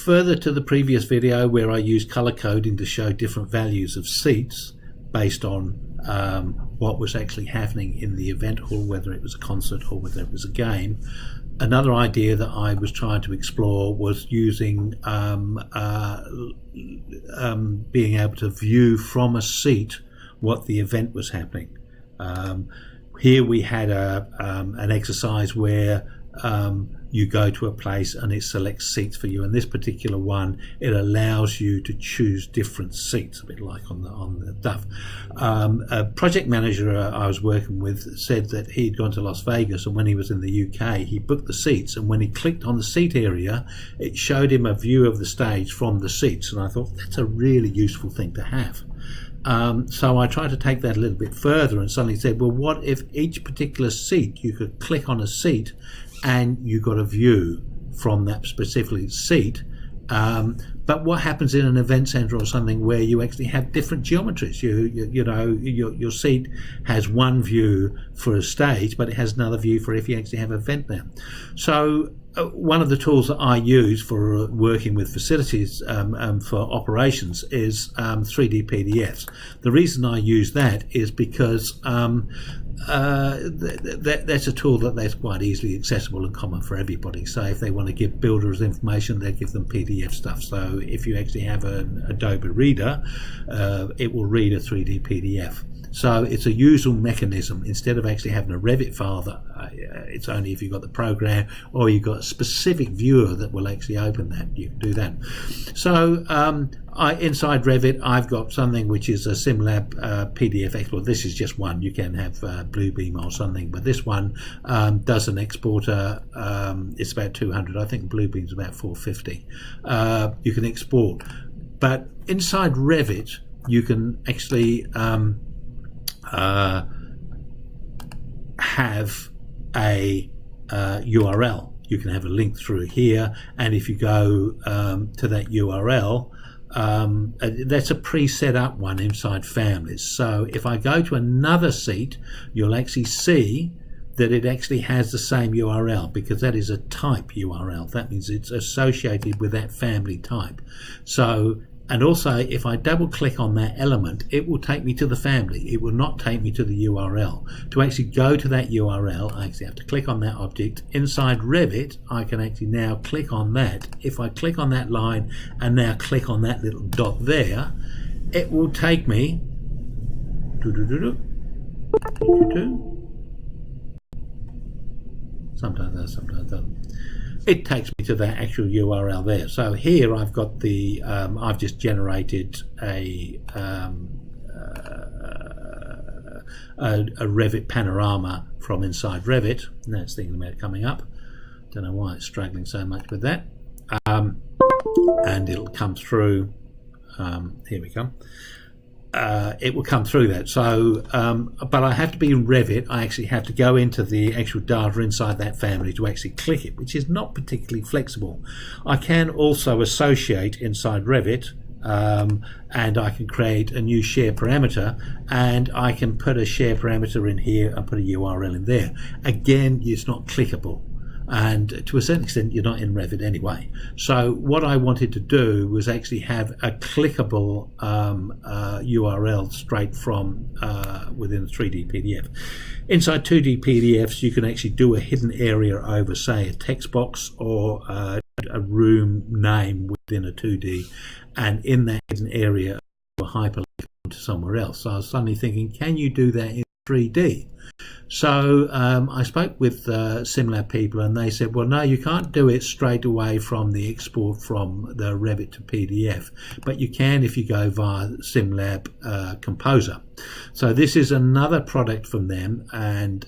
further to the previous video where I used color coding to show different values of seats based on what was actually happening in the event hall, whether it was a concert or whether it was a game. Another idea that I was trying to explore was using being able to view from a seat what the event was happening. Here we had an exercise where you go to a place and it selects seats for you. In this particular one, it allows you to choose different seats, a bit like on the stuff. A project manager I was working with said that he'd gone to Las Vegas, and when he was in the UK, he booked the seats, and when he clicked on the seat area, it showed him a view of the stage from the seats, and I thought that's a really useful thing to have. So I tried to take that a little bit further and suddenly said, well, what if each particular seat, you could click on a seat and you got a view from that specific seat, but what happens in an event center or something where you actually have different geometries? You know, your seat has one view for a stage, but it has another view for if you actually have an event there. So one of the tools that I use for working with facilities for operations is 3D PDFs. The reason I use that is because that's a tool that's quite easily accessible and common for everybody. So if they want to give builders information, they give them PDF stuff. So if you actually have an Adobe Reader, it will read a 3D PDF. So it's a usual mechanism. Instead of actually having a Revit file, that it's only if you've got the program or you've got a specific viewer that will actually open that, you can do that. So inside Revit, I've got something which is a Simlab PDF export. This is just one. You can have Bluebeam or something, but this one does an exporter. It's about 200. I think Bluebeam's about 450. You can export, but inside Revit, you can actually have a URL. You can have a link through here, and if you go to that URL, that's a pre-set up one inside families. So if I go to another seat, you'll actually see that it actually has the same URL, because that is a type URL. That means it's associated with that family type. So, and also if I double click on that element, it will take me to the family. It will not take me to the URL. To actually go to that URL, I actually have to click on that object. Inside Revit, I can actually now click on that. If I click on that line and now click on that little dot there, it will take me sometimes does, sometimes doesn't. It takes me to that actual URL there. So here I've got the I've just generated a Revit panorama from inside Revit. Now it's thinking about coming up. Don't know why it's struggling so much with that. And it'll come through. Here we come. It will come through that. So, but I have to be in Revit. I actually have to go into the actual data inside that family to actually click it, which is not particularly flexible. I can also associate inside Revit, and I can create a new share parameter, and I can put a share parameter in here and put a URL in there. Again, it's not clickable. And to a certain extent, you're not in Revit anyway. So what I wanted to do was actually have a clickable URL straight from within a 3D PDF. Inside 2D PDFs, you can actually do a hidden area over, say, a text box or a room name within a 2D, and in that hidden area, a hyperlink to somewhere else. So I was suddenly thinking, can you do that in 3D? So I spoke with Simlab people, and they said, well, no, you can't do it straight away from the export from the Revit to PDF, but you can if you go via Simlab Composer. So this is another product from them, and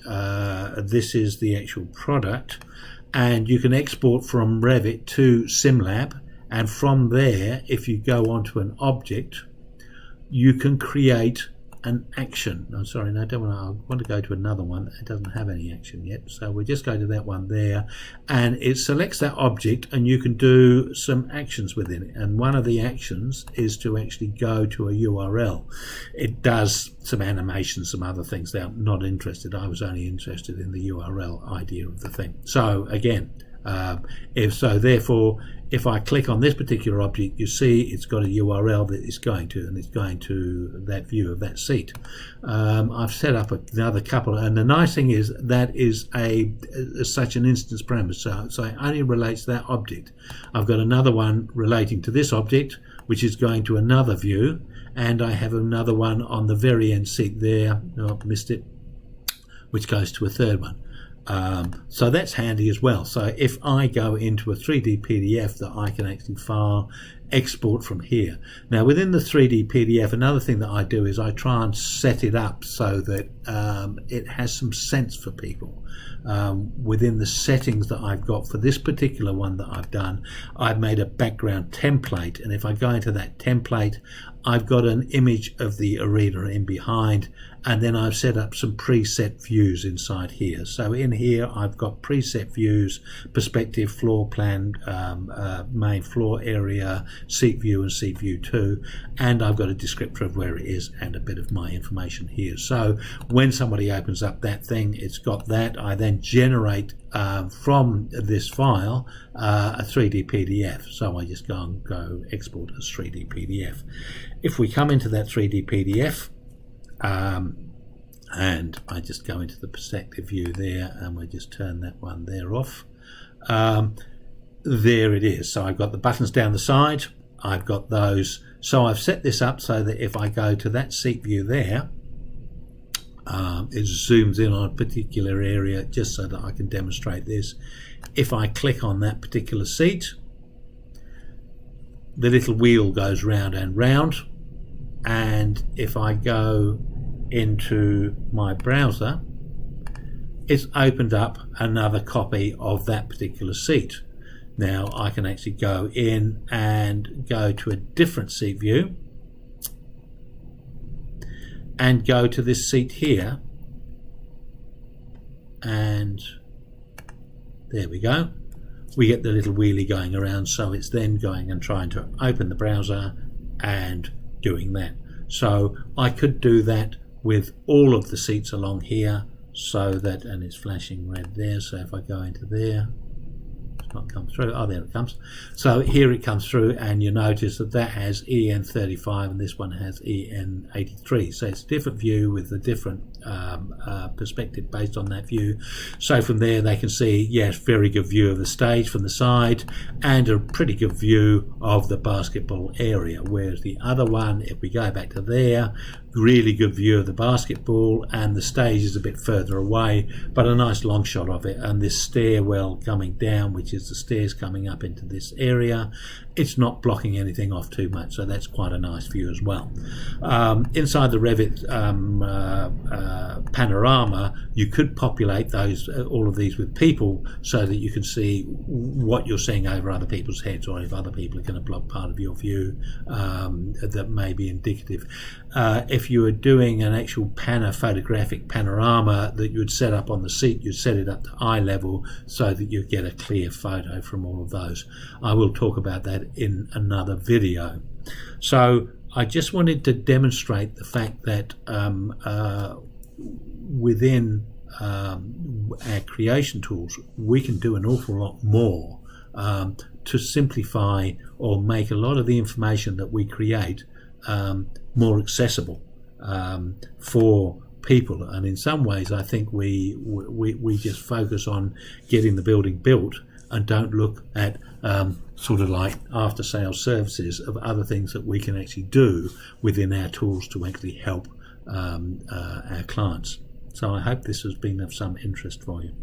this is the actual product, and you can export from Revit to Simlab, and from there, if you go onto an object, you can create an action. I'm sorry, no, I don't want to. I want to go to another one. It doesn't have any action yet, so we just go to that one there, and it selects that object, and you can do some actions within it. And one of the actions is to actually go to a URL. It does some animations, some other things. They're not interested. I was only interested in the URL idea of the thing. So again, If so, therefore, if I click on this particular object, you see it's got a URL that it's going to, and it's going to that view of that seat. I've set up another couple, and the nice thing is that is such an instance parameter, so it only relates to that object. I've got another one relating to this object, which is going to another view, and I have another one on the very end seat there. Oh, missed it, which goes to a third one. So that's handy as well. So if I go into a 3D PDF that I can actually file, export from here. Now within the 3D PDF, another thing that I do is I try and set it up so that it has some sense for people. Within the settings that I've got for this particular one that I've done, I've made a background template, and if I go into that template, I've got an image of the arena in behind, and then I've set up some preset views inside here. So in here I've got preset views, perspective, floor plan, main floor area, seat view and seat view 2, and I've got a descriptor of where it is and a bit of my information here. So when somebody opens up that thing, it's got that. I then generate from this file a 3D PDF. So I just go export as 3D PDF. If we come into that 3D PDF, and I just go into the perspective view there, and we just turn that one there off. There it is. So I've got the buttons down the side, I've got those. So I've set this up so that if I go to that seat view there, it zooms in on a particular area just so that I can demonstrate this. If I click on that particular seat, the little wheel goes round and round, and if I go into my browser, it's opened up another copy of that particular seat. Now I can actually go in and go to a different seat view and go to this seat here, and there we go. We get the little wheelie going around, so it's then going and trying to open the browser and doing that. So I could do that with all of the seats along here, so that, and it's flashing red there, so if I go into there, it's not come through. Oh, there it comes. So here it comes through, and you notice that that has EN35 and this one has EN83. So it's a different view with a different perspective based on that view. So from there they can see, yes, very good view of the stage from the side and a pretty good view of the basketball area, whereas the other one, if we go back to there, really good view of the basketball, and the stage is a bit further away, but a nice long shot of it, and this stairwell coming down, which is the stairs coming up into this area, it's not blocking anything off too much, so that's quite a nice view as well. Inside the Revit panorama, you could populate those all of these with people so that you can see what you're seeing over other people's heads, or if other people are going to block part of your view that may be indicative. If you were doing an actual photographic panorama that you would set up on the seat, you'd set it up to eye level so that you get a clear photo from all of those. I will talk about that in another video. So I just wanted to demonstrate the fact that within our creation tools, we can do an awful lot more to simplify or make a lot of the information that we create more accessible for people. And in some ways I think we just focus on getting the building built and don't look at sort of like after sales services of other things that we can actually do within our tools to actually help our clients. So I hope this has been of some interest for you.